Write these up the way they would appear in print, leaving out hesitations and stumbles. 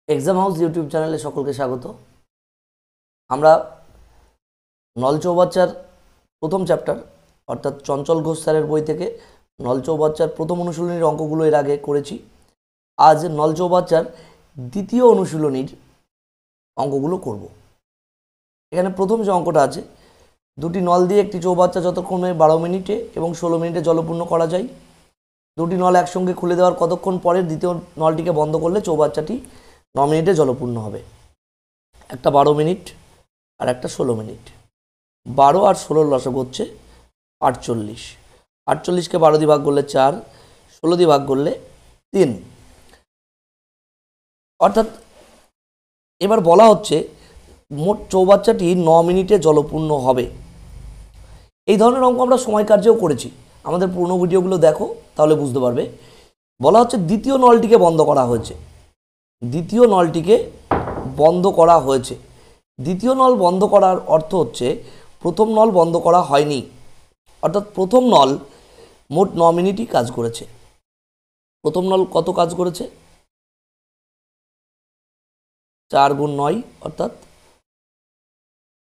Exam house YouTube চ্যানেলে সকলকে স্বাগত। আমরা নল চৌবাচ্চার প্রথম চ্যাপ্টার অর্থাৎ চঞ্চল ঘোষ স্যারের বই থেকে নল চৌবাচ্চার প্রথম অনুশীলনীর অঙ্কগুলো এর আগে করেছি। আজ নল চৌবাচ্চার দ্বিতীয় অনুশীলনীর অঙ্কগুলো করব। এখানে প্রথম যে অঙ্কটা আছে, দুটি নল দিয়ে একটি চৌবাচ্চা যতক্ষণে 12 মিনিটে এবং 16 মিনিটে জলপূর্ণ করা যায়। দুটি নল একসঙ্গে খুলে দেওয়ার কতক্ষণ পরে দ্বিতীয় নলটিকে বন্ধ করলে চৌবাচ্চাটি 9 মিনিটে জলপূর্ণ হবে। একটা 12 মিনিট আর একটা 16 মিনিট। 12 আর 16 লসাগু হচ্ছে 48। 48কে 12 দিয়ে ভাগ করলে 4, 16 দিয়ে ভাগ করলে 3। অর্থাৎ এবার বলা হচ্ছে মোট চৌবাচ্চাটি 9 মিনিটে জলপূর্ণ হবে। এই ধরনের অঙ্ক আমরা সময় কার্যেও করেছি, আমাদের পুরনো ভিডিওগুলো দেখো তাহলে বুঝতে পারবে। বলা হচ্ছে দ্বিতীয় নলটিকে বন্ধ করা হয়েছে। দ্বিতীয় নলটিকে বন্ধ করা হয়েছে। দ্বিতীয় নল বন্ধ করার অর্থ হচ্ছে প্রথম নল বন্ধ করা হয়নি, অর্থাৎ প্রথম নল মোট 9 মিনিটই কাজ করেছে। প্রথম নল কত কাজ করেছে? 4 গুণ 9 অর্থাৎ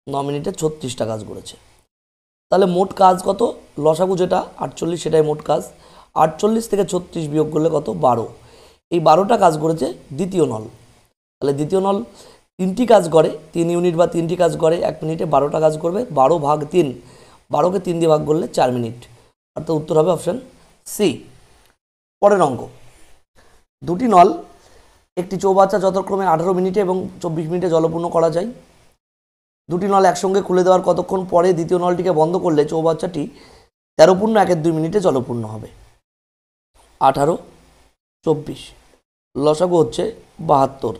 9 মিনিটে 36টা কাজ করেছে। তাহলে মোট কাজ কত? লসাগু যেটা 48 সেটাই মোট কাজ। 48 থেকে 36 বিয়োগ করলে কত? 12। এই 12টা কাজ করেছে দ্বিতীয় নল। তাহলে দ্বিতীয় নল 3টি কাজ করে, 3 ইউনিট বা 3টি কাজ করে 1 মিনিটে, 12টা কাজ করবে। 12 ভাগ 3, 12কে 3 দিয়ে ভাগ করলে 4 মিনিট, অর্থাৎ উত্তর হবে অপশান সি। পরের অঙ্ক, দুটি নল একটি চৌবাচ্চা যথাক্রমে 18 মিনিটে এবং 24 মিনিটে জলপূর্ণ করা যায়। দুটি নল একসঙ্গে খুলে দেওয়ার কতক্ষণ পরে দ্বিতীয় নলটিকে বন্ধ করলে চৌবাচ্চাটি 13.1-2 মিনিটে জলপূর্ণ হবে। 18, 24 লসাগু হচ্ছে 72।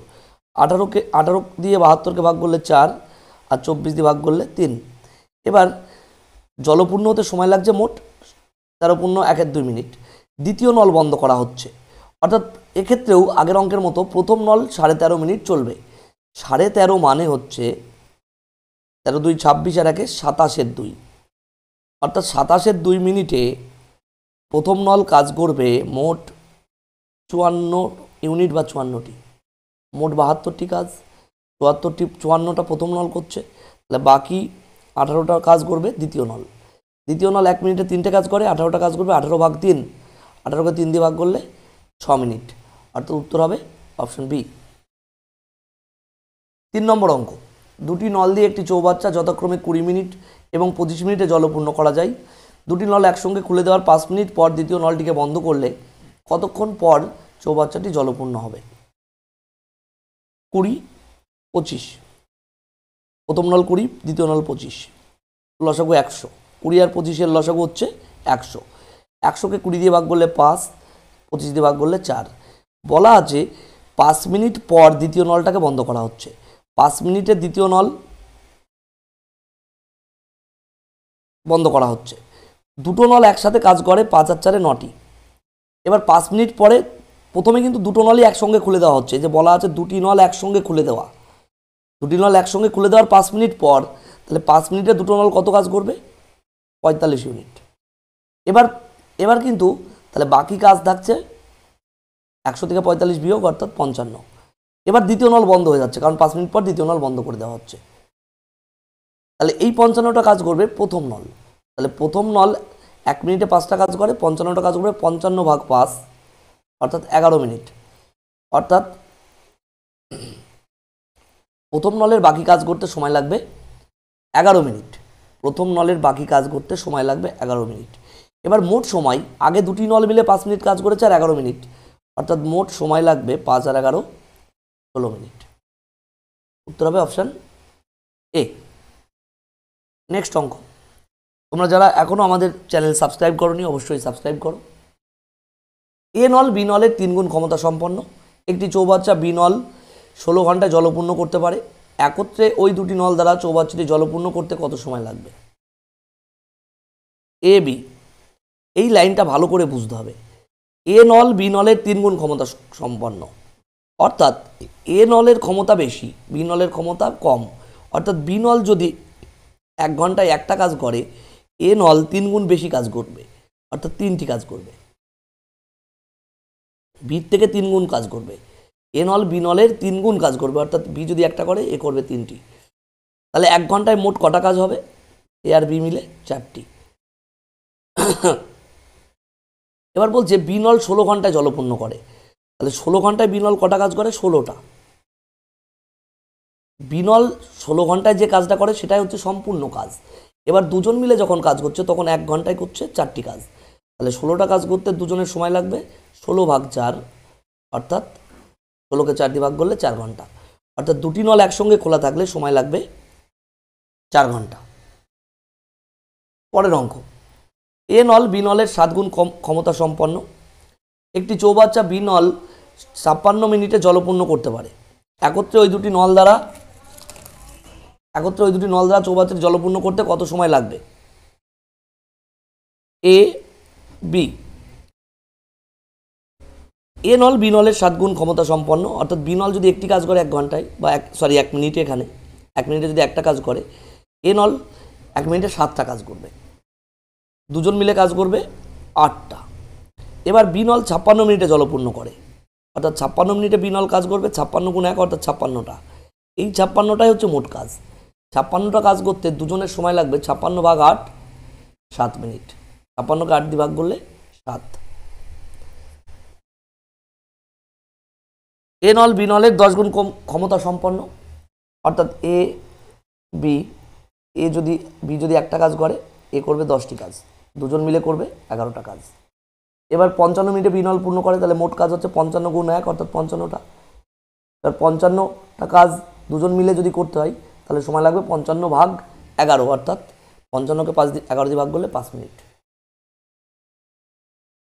18 দিয়ে 72কে ভাগ করলে 4 আর 24 দিয়ে ভাগ করলে 3। এবার জলপূর্ণ হতে সময় লাগছে মোট 13.1-2 মিনিট। দ্বিতীয় নল বন্ধ করা হচ্ছে, অর্থাৎ এক্ষেত্রেও আগের অঙ্কের মতো প্রথম নল 13.5 মিনিট চলবে। 13.5 মানে হচ্ছে 13 2 26 আর 1 27-2, অর্থাৎ 27-2 মিনিটে প্রথম নল কাজ করবে মোট 54 ইউনিট বা 54টি। মোট 72টি কাজ, 54টা প্রথম নল করছে, তাহলে বাকি 18টা কাজ করবে দ্বিতীয় নল। দ্বিতীয় নল 1 মিনিটে 3টে কাজ করে, 18টা কাজ করবে। 18 ভাগ 3, 18কে 3 দিয়ে ভাগ করলে 6 মিনিট, অর্থাৎ উত্তর হবে অপশন বি। 3 নম্বর অঙ্ক, দুটি নল দিয়ে একটি চৌবাচ্চা যথাক্রমে 20 মিনিট এবং 25 মিনিটে জলপূর্ণ করা যায়। দুটি নল একসঙ্গে খুলে দেওয়ার 5 মিনিট পর দ্বিতীয় নলটিকে বন্ধ করলে কতক্ষণ পর চৌবাচ্চাটি জলপূর্ণ হবে? 20, 25। প্রথম নল 20, দ্বিতীয় নল 25, লসাগু 100। 20 আর 25-এর লসাগু হচ্ছে 100। 100কে 20 দিয়ে ভাগ করলে 5, 25 দিয়ে ভাগ করলে 4। বলা আছে 5 মিনিট পর দ্বিতীয় নলটাকে বন্ধ করা হচ্ছে। 5 মিনিটে দ্বিতীয় নল বন্ধ করা হচ্ছে। দুটো নল একসাথে কাজ করে, 5 আর 4 9টি। এবার 5 মিনিট পরে প্রথমে কিন্তু দুটো নলই একসঙ্গে খুলে দেওয়া হচ্ছে, যে বলা আছে দুটি নল একসঙ্গে খুলে দেওয়া। দুটি নল একসঙ্গে খুলে দেওয়ার 5 মিনিট পর, তাহলে 5 মিনিটে দুটো নল কত কাজ করবে? 45 ইউনিট। এবার কিন্তু তাহলে বাকি কাজ থাকছে 100 থেকে 45 বিয়োগ, অর্থাৎ 55। এবার দ্বিতীয় নল বন্ধ হয়ে যাচ্ছে, কারণ 5 মিনিট পর দ্বিতীয় নল বন্ধ করে দেওয়া হচ্ছে। তাহলে এই 55টা কাজ করবে প্রথম নল। তাহলে প্রথম নল 1 মিনিটে 5টা কাজ করে, 55টা কাজ করবে 55 ভাগ 5, অর্থাৎ 11 মিনিট। অর্থাৎ প্রথম নলের বাকি কাজ করতে সময় লাগবে 11 মিনিট। প্রথম নলের বাকি কাজ করতে সময় লাগবে 11 মিনিট। এবার মোট সময়, আগে দুটি নল মিলে 5 মিনিট কাজ করেছে আর 11 মিনিট, অর্থাৎ মোট সময় লাগবে 5 আর 11 16 মিনিট। উত্তর হবে অপশান এ। নেক্সট অঙ্ক, তোমরা যারা এখনও আমাদের চ্যানেল সাবস্ক্রাইব করোনি অবশ্যই সাবস্ক্রাইব করো। এ নল বি নলের 3 গুণ ক্ষমতা সম্পন্ন। একটি চৌবাচ্চা বি নল 16 ঘন্টায় জলপূর্ণ করতে পারে। একত্রে ওই দুটি নল দ্বারা চৌবাচ্চাটি জলপূর্ণ করতে কত সময় লাগবে? এ বি, এই লাইনটা ভালো করে বুঝতে হবে। এ নল বি নলের 3 গুণ ক্ষমতা সম্পন্ন, অর্থাৎ এ নলের ক্ষমতা বেশি, বি নলের ক্ষমতা কম। অর্থাৎ বি নল যদি 1 ঘন্টায় একটা কাজ করে, এ নল 3 গুণ বেশি কাজ করবে, অর্থাৎ 3টি কাজ করবে। বি থেকে 3 গুণ কাজ করবে। এ নল বি নলের 3 গুণ কাজ করবে, অর্থাৎ বি যদি একটা করে এ করবে 3টি। তাহলে 1 ঘন্টায় মোট কটা কাজ হবে? এ আর বি মিলে 4টি। এবার বলছে বি নল 16 ঘন্টায় জলপূর্ণ করে, তাহলে 16 ঘন্টায় বি নল কটা কাজ করে? 16টা। বি নল 16 ঘন্টায় যে কাজটা করে সেটাই হচ্ছে সম্পূর্ণ কাজ। এবার দুজন মিলে যখন কাজ করছে তখন 1 ঘন্টায় করছে 4টি কাজ, তাহলে 16টা কাজ করতে দুজনের সময় লাগবে 16/4, অর্থাৎ 16কে 4 দিয়ে ভাগ করলে 4 ঘন্টা, অর্থাৎ দুটি নল একসঙ্গে খোলা থাকলে সময় লাগবে 4 ঘন্টা। পরের অঙ্ক, এ নল বি নলের 7 গুণ ক্ষমতা সম্পন্ন। একটি চৌবাচ্চা বি নল 56 মিনিটে জলপূর্ণ করতে পারে। একত্রে ওই দুটি নল দ্বারা চৌবাচ্চাটি জলপূর্ণ করতে কত সময় লাগবে? A B. এ নল বি নলের 7 গুণ ক্ষমতা সম্পন্ন, অর্থাৎ বি নল যদি একটি কাজ করে 1 ঘন্টায় বা 1 মিনিটে, এখানে 1 মিনিটে যদি একটা কাজ করে, এ নল 1 মিনিটে 7টা কাজ করবে, দুজন মিলে কাজ করবে 8টা। এবার বি নল 56 মিনিটে জলপূর্ণ করে, অর্থাৎ 56 মিনিটে বি নল কাজ করবে, 56 গুণ 1 অর্থাৎ 56টা। এই 56টাই হচ্ছে মোট কাজ। 56টা কাজ করতে দুজনের সময় লাগবে 56/8 7 মিনিট। 56কে 8 দিয়ে ভাগ করলে 7। এ নল বি নলের 10 গুণ ক্ষমতা সম্পন্ন, অর্থাৎ এ বি, বি যদি একটা কাজ করে এ করবে 10টি কাজ, দুজন মিলে করবে 11টা কাজ। এবার 55 মিনিটে বি নল পূর্ণ করে, তাহলে মোট কাজ হচ্ছে 55 গুণ 1 অর্থাৎ 55টা। এবার 55টা কাজ দুজন মিলে যদি করতে হয় তাহলে সময় লাগবে 55/11, অর্থাৎ 55কে 11 দিয়ে ভাগ করলে 5 মিনিট।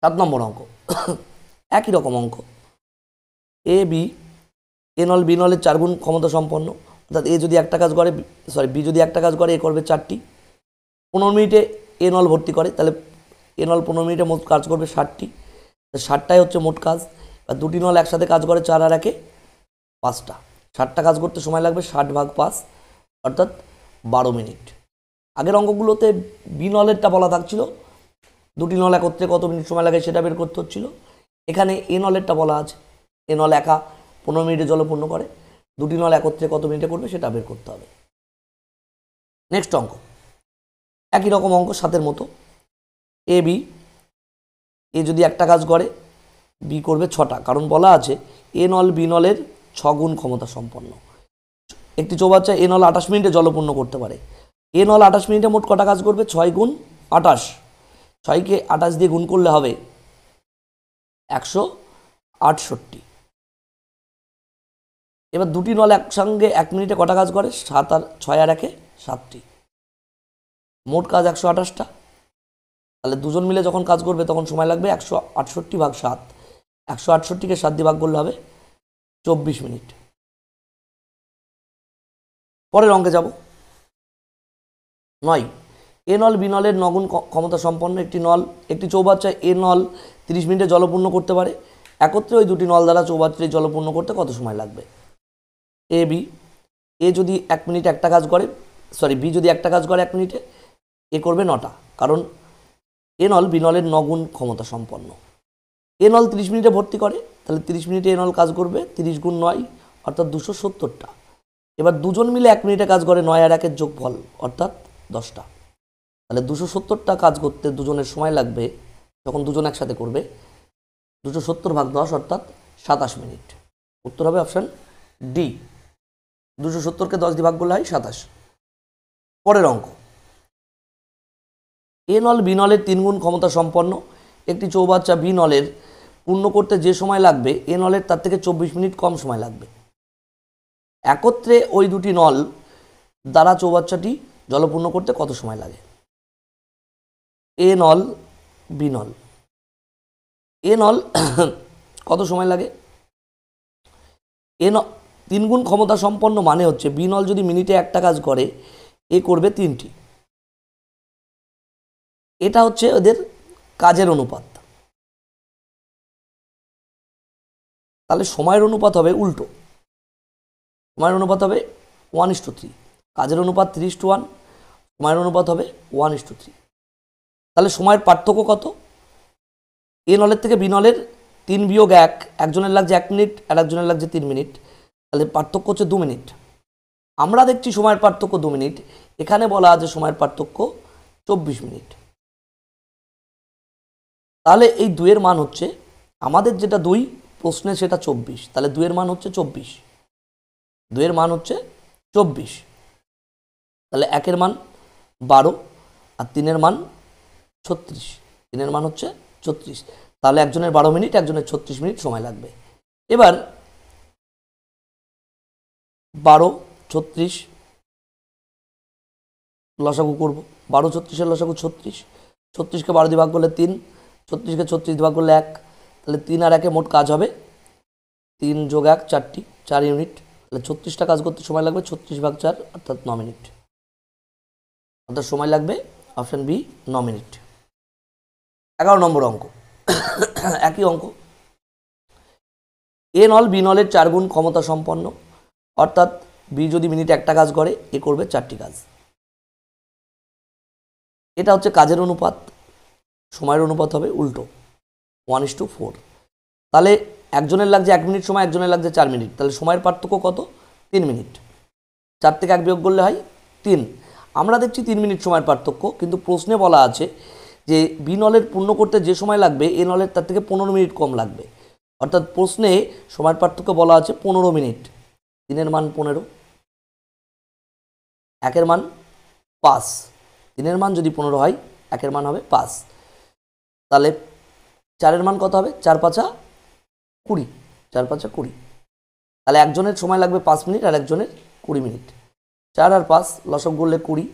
7 নম্বর অঙ্ক, একই রকম অঙ্ক। এ বি, এ নল বি নলের 4 গুণ ক্ষমতা সম্পন্ন, অর্থাৎ এ যদি একটা কাজ করে বি যদি একটা কাজ করে এ করবে 4টি। 15 মিনিটে এ নল ভর্তি করে, তাহলে এ নল 15 মিনিটে মোট কাজ করবে 60টি, 60টাই হচ্ছে মোট কাজ। আর দুটি নল একসাথে কাজ করে 4 আর 1 5টা, 60টা কাজ করতে সময় লাগবে 60/5 অর্থাৎ 12 মিনিট। আগের অঙ্কগুলোতে বি নলেরটা বলা থাকছিল, দুটি নল একত্রে কত মিনিট সময় লাগে সেটা বের করতে হচ্ছিল। এখানে এ নলেরটা বলা আছে, এ নল একা 15 মিনিটে জলপূর্ণ করে, দুটি নল একত্রে কত মিনিটে করবে সেটা বের করতে হবে। নেক্সট অঙ্ক, একই রকম অঙ্ক 7-এর মতো। এ বি, এ যদি একটা কাজ করে বি করবে 6টা, কারণ বলা আছে এ নল বি নলের 6 গুণ ক্ষমতা সম্পন্ন। একটি চৌবাচ্চা এ নল 28 মিনিটে জলপূর্ণ করতে পারে। এ নল 28 মিনিটে মোট কটা কাজ করবে? 6 গুণ 28, 6কে 28 দিয়ে গুণ করলে হবে 168। এবার দুটি নল একসঙ্গে 1 মিনিটে কটা কাজ করে? 6 আর 1 7টি, মোট কাজ 128টা। তাহলে দুজন মিলে যখন কাজ করবে তখন সময় লাগবে 168/7, 168কে 7 দিয়ে ভাগ করলে হবে 24 মিনিট। পরের অঙ্কে যাব। 9, এ নল বি নলের 9 গুণ ক্ষমতা সম্পন্ন। একটি চৌবাচ্চা এ নল 30 মিনিটে জলপূর্ণ করতে পারে। একত্রে ওই দুটি নল দ্বারা চৌবাচ্চাটি জলপূর্ণ করতে কত সময় লাগবে? এ বি, এ যদি 1 মিনিটে একটা কাজ করে, বি যদি একটা কাজ করে 1 মিনিটে এ করবে 9টা, কারণ এ নল বি নলের 9 গুণ ক্ষমতা সম্পন্ন। এ নল 30 মিনিটে ভর্তি করে, তাহলে 30 মিনিটে এ নল কাজ করবে 30 গুণ 9 অর্থাৎ 270টা। এবার দুজন মিলে 1 মিনিটে কাজ করে 9 আর 1-এর যোগফল অর্থাৎ 10টা, তাহলে 270টা কাজ করতে দুজনের সময় লাগবে, যখন দুজন একসাথে করবে 270/10 অর্থাৎ 27 মিনিট। উত্তর হবে অপশান ডি, 270কে 10 দিয়ে ভাগ করলে হয় 27। পরের অঙ্ক, এ নল বি নলের 3 গুণ ক্ষমতা সম্পন্ন। একটি চৌবাচ্চা বি নলের পূর্ণ করতে যে সময় লাগবে এ নলের তার থেকে 24 মিনিট কম সময় লাগবে। একত্রে ওই দুটি নল দ্বারা চৌবাচ্চাটি জলপূর্ণ করতে কত সময় লাগে? এ নল বি নল, এ নল কত সময় লাগে? 3 গুণ ক্ষমতা সম্পন্ন মানে হচ্ছে বি নল যদি মিনিটে একটা কাজ করে এ করবে 3টি। এটা হচ্ছে ওদের কাজের অনুপাত, তাহলে সময়ের অনুপাত হবে উল্টো, সময়ের অনুপাত হবে 1:3, কাজের অনুপাত 3:1, সময়ের অনুপাত হবে 1:3। তাহলে সময়ের পার্থক্য কত? এ নলের থেকে বি নলের 3 বিয়োগ 1, একজনের লাগছে 1 মিনিট আর একজনের লাগছে 3 মিনিট, তাহলে পার্থক্য হচ্ছে 2 মিনিট। আমরা দেখছি সময়ের পার্থক্য 2 মিনিট, এখানে বলা আছে সময়ের পার্থক্য 24 মিনিট। তাহলে এই 2 এর মান হচ্ছে, আমাদের যেটা 2 প্রশ্নে সেটা 24, তাহলে 2 এর মান হচ্ছে 24, 2 এর মান হচ্ছে 24। তাহলে 1 এর মান 12 আর 3 এর মান 36, 3 এর মান হচ্ছে 36। তাহলে একজনের 12 মিনিট, একজনের 36 মিনিট সময় লাগবে। এবার 12 36 লসাগু করব, 12 36-এর লসাগু 36, 36কে 12 দিয়ে ভাগ করলে 3, 36কে 36 দিয়ে ভাগ করলে 1, তাহলে 3 আর 1-এ মোট কাজ হবে 3 যোগ 1 4টি, 4 ইউনিট। তাহলে 36টা কাজ করতে সময় লাগবে 36 ভাগ 4 অর্থাৎ 9 মিনিট, অর্থাৎ সময় লাগবে অপশান বি 9 মিনিট। 11 নম্বর অঙ্ক, একই অঙ্ক। এ নল বি নলের 4 গুণ ক্ষমতা সম্পন্ন, অর্থাৎ বি যদি মিনিটে একটা কাজ করে এ করবে 4টি কাজ। এটা হচ্ছে কাজের অনুপাত, সময়ের অনুপাত হবে উল্টো 1:4। তাহলে একজনের লাগছে 1 মিনিট সময়, একজনের লাগছে 4 মিনিট, তাহলে সময়ের পার্থক্য কত? 3 মিনিট। 4 থেকে 1 বিয়োগ করলে হয় 3। আমরা দেখছি 3 মিনিট সময়ের পার্থক্য, কিন্তু প্রশ্নে বলা আছে যে বি নলের পূর্ণ করতে যে সময় লাগবে এ নলের তার থেকে 15 মিনিট কম লাগবে, অর্থাৎ প্রশ্নে সময়ের পার্থক্য বলা আছে 15 মিনিট। 3 এর মান 15, 1 এর মান 5, 3 এর মান যদি 15 হয় 1 এর মান হবে 5, তাহলে 4 এর মান কত হবে? 4 5 20, 4 5 20, তাহলে একজনের সময় লাগবে 5 মিনিট আর একজনের 20 মিনিট। 4 আর 5 লসক করলে 20,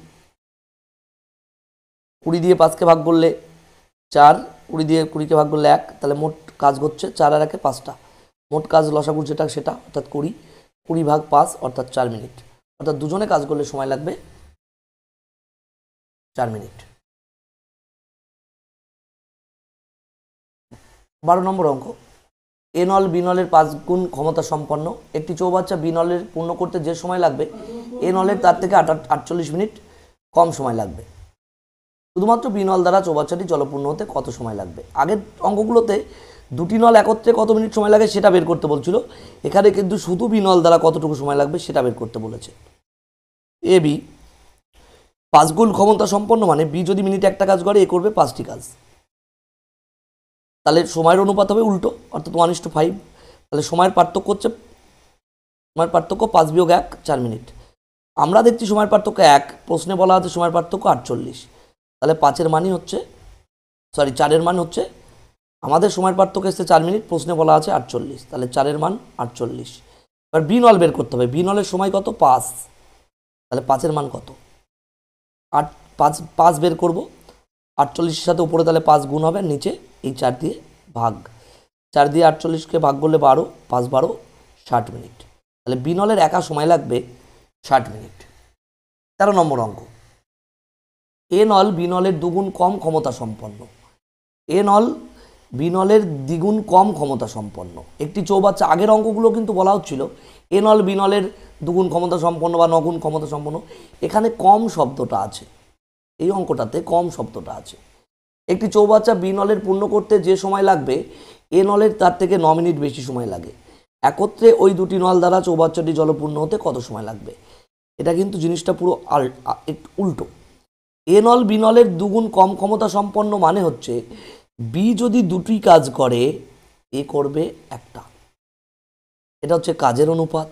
20 দিয়ে 5কে ভাগ করলে 4, 20 দিয়ে 20কে ভাগ করলে 1, তাহলে মোট কাজ হচ্ছে 4 আর 1-এ 5টা, মোট কাজ লসাগু যেটা সেটা অর্থাৎ 20, 20 ভাগ 5 অর্থাৎ 4 মিনিট, অর্থাৎ দুজনে কাজ করলে সময় লাগবে 4 মিনিট। 12 নম্বর অঙ্ক। এ নল বি নলের 5 গুণ ক্ষমতা সম্পন্ন, একটি চৌবাচ্চা বি নলের পূর্ণ করতে যে সময় লাগবে এ নলের তার থেকে 48 মিনিট কম সময় লাগবে। শুধুমাত্র বি নল দ্বারা চৌবাচ্চাটি জলপূর্ণ হতে কত সময় লাগবে? আগের অঙ্কগুলোতে দুটি নল একত্রে কত মিনিট সময় লাগে সেটা বের করতে বলছিল, এখানে কিন্তু শুধু বি নল দ্বারা কতটুকু সময় লাগবে সেটা বের করতে বলেছে। এ বি 5 গুণ ক্ষমতা সম্পন্ন মানে বি যদি মিনিটে একটা কাজ করে এ করবে 5টি কাজ, তাহলে সময়ের অনুপাত হবে উল্টো অর্থাৎ 1:5। তাহলে সময়ের পার্থক্য হচ্ছে, সময়ের পার্থক্য 5 বিয়োগ 1 4 মিনিট। আমরা দেখছি সময়ের পার্থক্য 1, প্রশ্নে বলা আছে সময়ের পার্থক্য 48, তাহলে 5-এর মানই হচ্ছে 4-এর মান হচ্ছে, আমাদের সময়ের পার্থক্য এসছে 4 মিনিট, প্রশ্নে বলা আছে 48, তাহলে 4-এর মান 48। এবার বি নল বের করতে হবে, বি নলের সময় কত? 5, তাহলে 5-এর মান কত? 8, 5 বের করব, 48-এর সাথে উপরে তাহলে 5 গুণ হবে, নিচে এই 4 দিয়ে ভাগ, 4 দিয়ে 48কে ভাগ করলে 12, 5 12 60 মিনিট, তাহলে বি নলের একা সময় লাগবে 60 মিনিট। 13 নম্বর অঙ্ক। এ নল বি নলের 2 গুণ কম ক্ষমতা সম্পন্ন, এ নল বি নলের দ্বিগুণ কম ক্ষমতা সম্পন্ন একটি চৌবাচ্চা। আগের অঙ্কগুলো কিন্তু বলা হচ্ছিল এ নল বি নলের 2 গুণ ক্ষমতা সম্পন্ন বা 9 গুণ ক্ষমতা সম্পন্ন, এখানে কম শব্দটা আছে, এই অঙ্কটাতে কম শব্দটা আছে। একটি চৌবাচ্চা বি নলের পূর্ণ করতে যে সময় লাগবে এ নলের তার থেকে 9 মিনিট বেশি সময় লাগে, একত্রে ওই দুটি নল দ্বারা চৌবাচ্চাটি জলপূর্ণ হতে কত সময় লাগবে? এটা কিন্তু জিনিসটা পুরো একটু উল্টো। এ নল বি নলের 2 গুণ কম ক্ষমতা সম্পন্ন মানে হচ্ছে বি যদি দুটি কাজ করে এ করবে একটা, এটা হচ্ছে কাজের অনুপাত,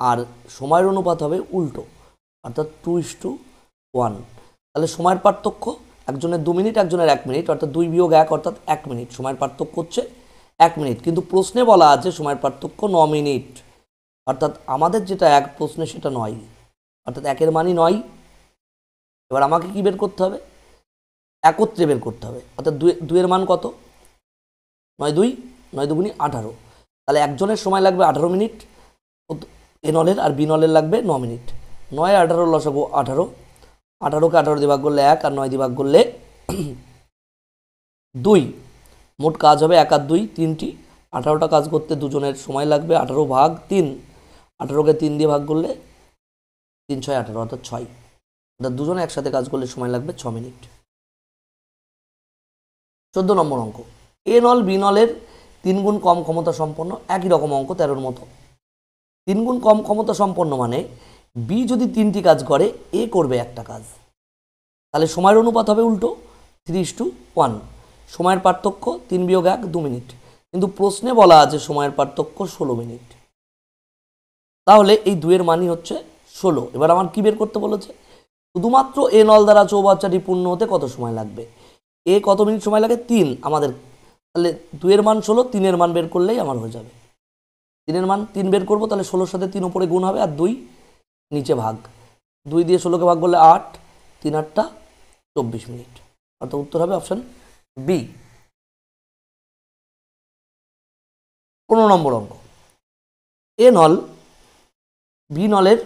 আর সময়ের অনুপাত হবে উল্টো অর্থাৎ 2:1। তাহলে সময়ের পার্থক্য একজনের 2 মিনিট একজনের 1 মিনিট, অর্থাৎ 2 বিয়োগ 1 অর্থাৎ 1 মিনিট, সময়ের পার্থক্য হচ্ছে 1 মিনিট, কিন্তু প্রশ্নে বলা আছে সময়ের পার্থক্য 9 মিনিট, অর্থাৎ আমাদের যেটা এক প্রশ্নে সেটা 9, অর্থাৎ 1-এর মানই 9। এবার আমাকে কি বের করতে হবে? একত্রে বের করতে হবে, অর্থাৎ 2-এর মান কত? 9 2 9 2 18, তাহলে একজনের সময় লাগবে 18 মিনিট এ নলের, আর বি নলের লাগবে 9 মিনিট। 9 18 লসাগু 18, 18কে 18 দিয়ে ভাগ করলে 1 আর 9 দিয়ে ভাগ করলে 2, মোট কাজ হবে 1 আর 2 3টি, 18টা কাজ করতে দুজনের সময় লাগবে 18 ভাগ 3, 18কে 3 দিয়ে ভাগ করলে 3 6 18 অর্থাৎ 6, অর্থাৎ দুজনে একসাথে কাজ করলে সময় লাগবে 6 মিনিট। 14 নম্বর অঙ্ক। এ নল বি নলের 3 গুণ কম ক্ষমতা সম্পন্ন, একই রকম অঙ্ক 13-র মতো। 3 গুণ কম ক্ষমতা সম্পন্ন মানে বি যদি 3টি কাজ করে এ করবে একটা কাজ, তাহলে সময়ের অনুপাত হবে উল্টো 3:1। সময়ের পার্থক্য 3 বিয়োগ 1 2 মিনিট, কিন্তু প্রশ্নে বলা আছে সময়ের পার্থক্য 16 মিনিট, তাহলে এই 2-এর মানই হচ্ছে 16। এবার আমার কি বের করতে বলেছে, শুধুমাত্র এ নল দ্বারা চৌবাচ্চাটি পূর্ণ হতে কত সময় লাগবে, এ কত মিনিট সময় লাগে 3 আমাদের, তাহলে 2-এর মান 16, 3-এর মান বের করলেই আমার হয়ে যাবে। 3-এর মান 3 বের করবো, তাহলে 16-র সাথে 3 উপরে গুণ হবে আর 2 নিচে ভাগ, 2 দিয়ে 16কে ভাগ করলে 8, 3 8টা 24 মিনিট, অর্থাৎ উত্তর হবে অপশন বি। 15 নম্বর অঙ্ক, এ নল বি নলের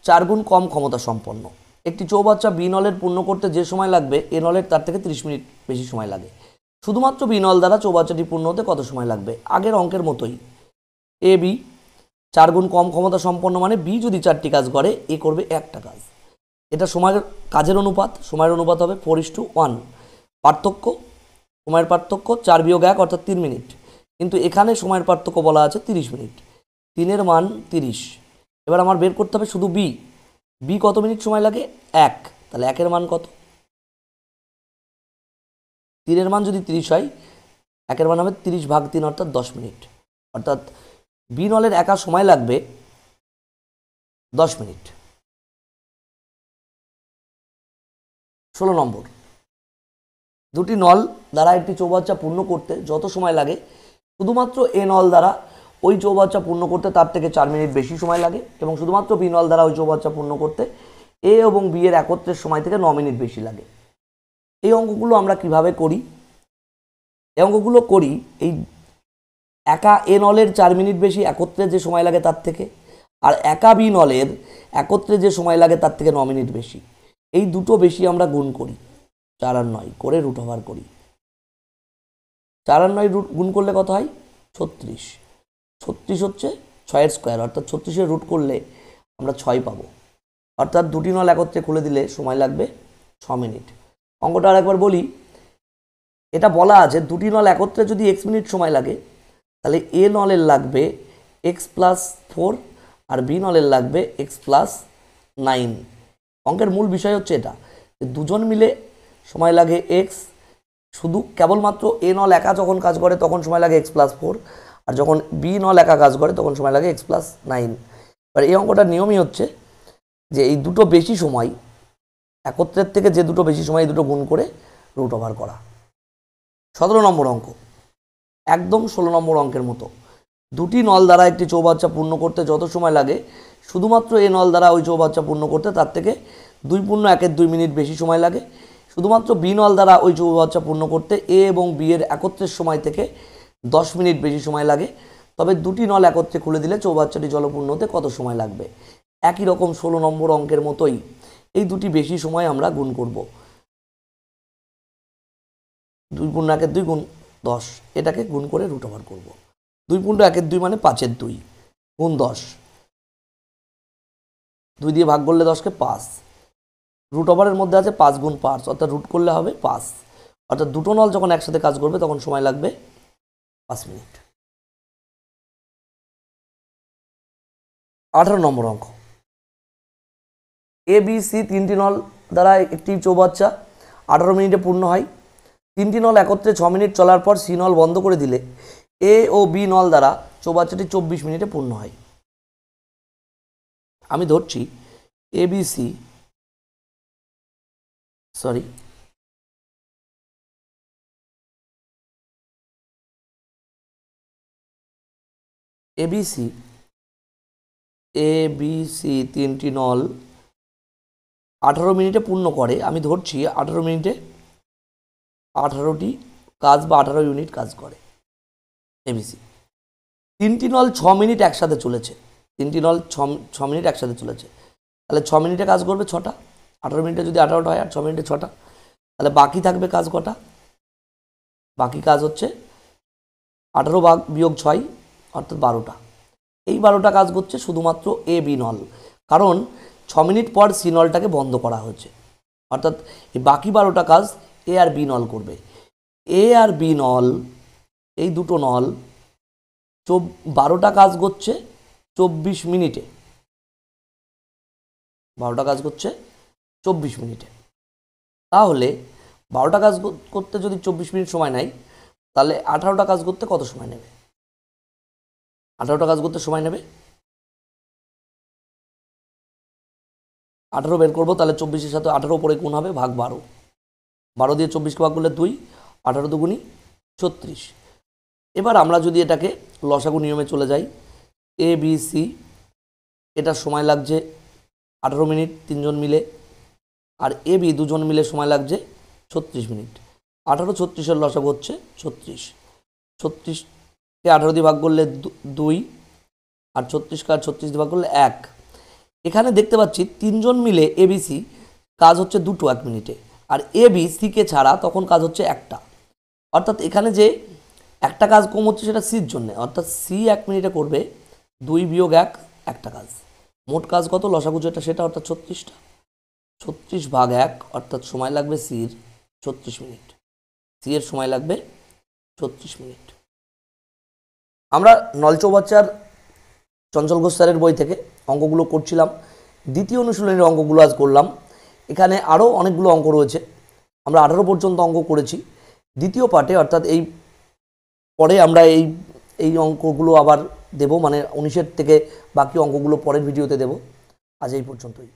4 গুণ কম ক্ষমতা সম্পন্ন। একটি চৌবাচ্চা বি নলের পূর্ণ করতে যে সময় লাগবে এ নলের তার থেকে 30 মিনিট বেশি সময় লাগে। শুধুমাত্র বি নল দ্বারা চৌবাচ্চাটি পূর্ণ হতে কত সময় লাগবে, আগের অঙ্কের মতোই। এ বি 4 গুণ কম ক্ষমতা সম্পন্ন মানে বি যদি 4টি কাজ করে এ করবে একটা কাজ। এটা সময়ের কাজের অনুপাত, সময়ের অনুপাত হবে 4:1। পার্থক্য, সময়ের পার্থক্য 4 বিয়োগ 1 অর্থাৎ 3 মিনিট, কিন্তু এখানে সময়ের পার্থক্য বলা আছে 30 মিনিট, 3-এর মান 30। এবার আমার বের করতে হবে শুধু বি, বি কত মিনিট সময় লাগে 1, তাহলে 1-এর মান কত, 3-এর মান যদি 30 হয় 1-এর মান হবে 30 ভাগ 3 অর্থাৎ 10 মিনিট, অর্থাৎ বি নলের একা সময় লাগবে 10 মিনিট। 16 নম্বর, দুটি নল দ্বারা একটি চৌবাচ্চা পূর্ণ করতে যত সময় লাগে শুধুমাত্র এ নল দ্বারা ওই চৌবাচ্চা পূর্ণ করতে তার থেকে 4 মিনিট বেশি সময় লাগে, এবং শুধুমাত্র বি নল দ্বারা ওই চৌবাচ্চা পূর্ণ করতে এ এবং বি এর একত্রের সময় থেকে 9 মিনিট বেশি লাগে। এই অঙ্কগুলো আমরা কিভাবে করি, এই অঙ্কগুলো করি এই একা এ নলের 4 মিনিট বেশি একত্রে যে সময় লাগে তার থেকে, আর একা বি নলের একত্রে যে সময় লাগে তার থেকে 9 মিনিট বেশি, এই দুটো বেশি আমরা গুণ করি 4 আর 9 করে রুট ওভার করি। 4 আর 9 গুণ করলে কত হয় 36, 36 হচ্ছে 6-এর স্কোয়ার, অর্থাৎ 36-এর রুট করলে আমরা 6 পাবো, অর্থাৎ দুটি নল একত্রে খুলে দিলে সময় লাগবে 6 মিনিট। অঙ্কটা আরেকবার বলি, এটা বলা আছে দুটি নল একত্রে যদি x মিনিট সময় লাগে তাহলে এ নলের লাগবে x+4 আর বি নলের লাগবে x+9। অঙ্কের মূল বিষয় হচ্ছে এটা, দুজন মিলে সময় লাগে x, শুধু কেবলমাত্র এ নল একা যখন কাজ করে তখন সময় লাগে x+4, আর যখন বি নল একা কাজ করে তখন সময় লাগে x+9। এবার এই অঙ্কটার নিয়মই হচ্ছে যে এই দুটো বেশি সময় একত্রের থেকে যে দুটো বেশি সময় এই দুটো গুণ করে রুট ওভার করা। 17 নম্বর অঙ্ক, একদম 16 নম্বর অঙ্কের মতো। দুটি নল দ্বারা একটি চৌবাচ্চা পূর্ণ করতে যত সময় লাগে শুধুমাত্র এ নল দ্বারা ওই চৌবাচ্চা পূর্ণ করতে তার থেকে 2 মিনিট বেশি সময় লাগে। শুধুমাত্র বি নল দ্বারা ওই চৌবাচ্চা পূর্ণ করতে এ এবং বি এর একত্রের সময় থেকে 10 মিনিট বেশি সময় লাগে। তবে দুটি নল একত্রে খুলে দিলে চৌবাচ্চাটি জলপূর্ণ হতে কত সময় লাগবে, একই রকম 16 নম্বর অঙ্কের মতোই এই দুটি বেশি সময় আমরা গুণ করব। 2 গুণ 1 2 গুণ 10, এটাকে গুণ করে রুট ওভার করবো। 2 গুণ 1 2 মানে 5-এর 2 গুণ 10, 2 দিয়ে ভাগ করলে 10কে 5, রুট ওভারের মধ্যে আছে 5 গুণ 5, অর্থাৎ রুট করলে হবে 5, অর্থাৎ দুটো নল যখন একসাথে কাজ করবে তখন সময় লাগবে 5 মিনিট। 18 নম্বর অঙ্ক, এ বি সি 3টি নল দ্বারা একটি চৌবাচ্চা 18 মিনিটে পূর্ণ হয়। 3টি নল একত্রে 6 মিনিট চলার পর সি নল বন্ধ করে দিলে এ ও বি নল দ্বারা চৌবাচ্চাটি 24 মিনিটে পূর্ণ হয়। আমি ধরছি এবিসি এবিসি 3টি নল 18 মিনিটে পূর্ণ করে। আমি ধরছি 18 মিনিটে 18টি কাজ বা 18 ইউনিট কাজ করে এবিসি। 3টি নল 6 মিনিট একসাথে চলেছে, 3টি নল 6 মিনিট একসাথে চলেছে, তাহলে 6 মিনিটে কাজ করবে 6টা, 18 মিনিটে যদি 18টা হয় আর 6 মিনিটে 6টা, তাহলে বাকি থাকবে কাজ কটা, বাকি কাজ হচ্ছে 18 ভাগ বিয়োগ 6 অর্থাৎ 12টা। এই 12টা কাজ করছে শুধুমাত্র এ বি নল, কারণ 6 মিনিট পর সি নলটাকে বন্ধ করা হয়েছে, অর্থাৎ এই বাকি 12টা কাজ এ আর বি নল করবে। এ আর বি নল এই দুটো নল 12টা কাজ করছে 24 মিনিটে, 12টা কাজ করছে 24 মিনিটে। তাহলে 12টা কাজ করতে যদি 24 মিনিট সময় নেয়, তাহলে 18টা কাজ করতে কত সময় নেবে? 18টা কাজ করতে সময় নেবে 18 বের করবো, তাহলে 24-এর সাথে 18 পরে গুণ হবে, ভাগ 12, 12 দিয়ে 24কে ভাগ করলে 2, 18 দুগুণি 36। এবার আমরা যদি এটাকে লসাগু নিয়মে চলে যাই, এ বি সি, এটা সময় লাগছে 18 মিনিট 3 জন মিলে, আর এ বি 2 জন মিলে সময় লাগছে 36 মিনিট। 18 36-এর লসাগু হচ্ছে 36, 36কে 18 দিয়ে ভাগ করলে 2, আর 36কে 36 দিয়ে ভাগ করলে 1। এখানে দেখতে পাচ্ছি 3 জন মিলে এবিসি কাজ হচ্ছে 2টো 1 মিনিটে, আর এ বি সিকে ছাড়া তখন কাজ হচ্ছে একটা। অর্থাৎ এখানে যে একটা কাজ কম হচ্ছে সেটা সির জন্য, অর্থাৎ সি 1 মিনিটে করবে 2 বিয়োগ 1, একটা কাজ। মোট কাজ কত লসাগু যেটা সেটা, অর্থাৎ 36টা, 36 ভাগ 1, অর্থাৎ সময় লাগবে সির 36 মিনিট, সি এর সময় লাগবে 36 মিনিট। আমরা নল চৌবাচ্চার চঞ্চল ঘোষ স্যারের বই থেকে অঙ্কগুলো করছিলাম, দ্বিতীয় অনুশীলনের অঙ্কগুলো আজ করলাম। এখানে আরও অনেকগুলো অঙ্ক রয়েছে, আমরা 18 পর্যন্ত অঙ্ক করেছি। দ্বিতীয় পার্টে অর্থাৎ এই পরে আমরা এই অঙ্কগুলো আবার দেব, মানে 19-এর থেকে বাকি অঙ্কগুলো পরের ভিডিওতে দেব। আজ এই পর্যন্তই।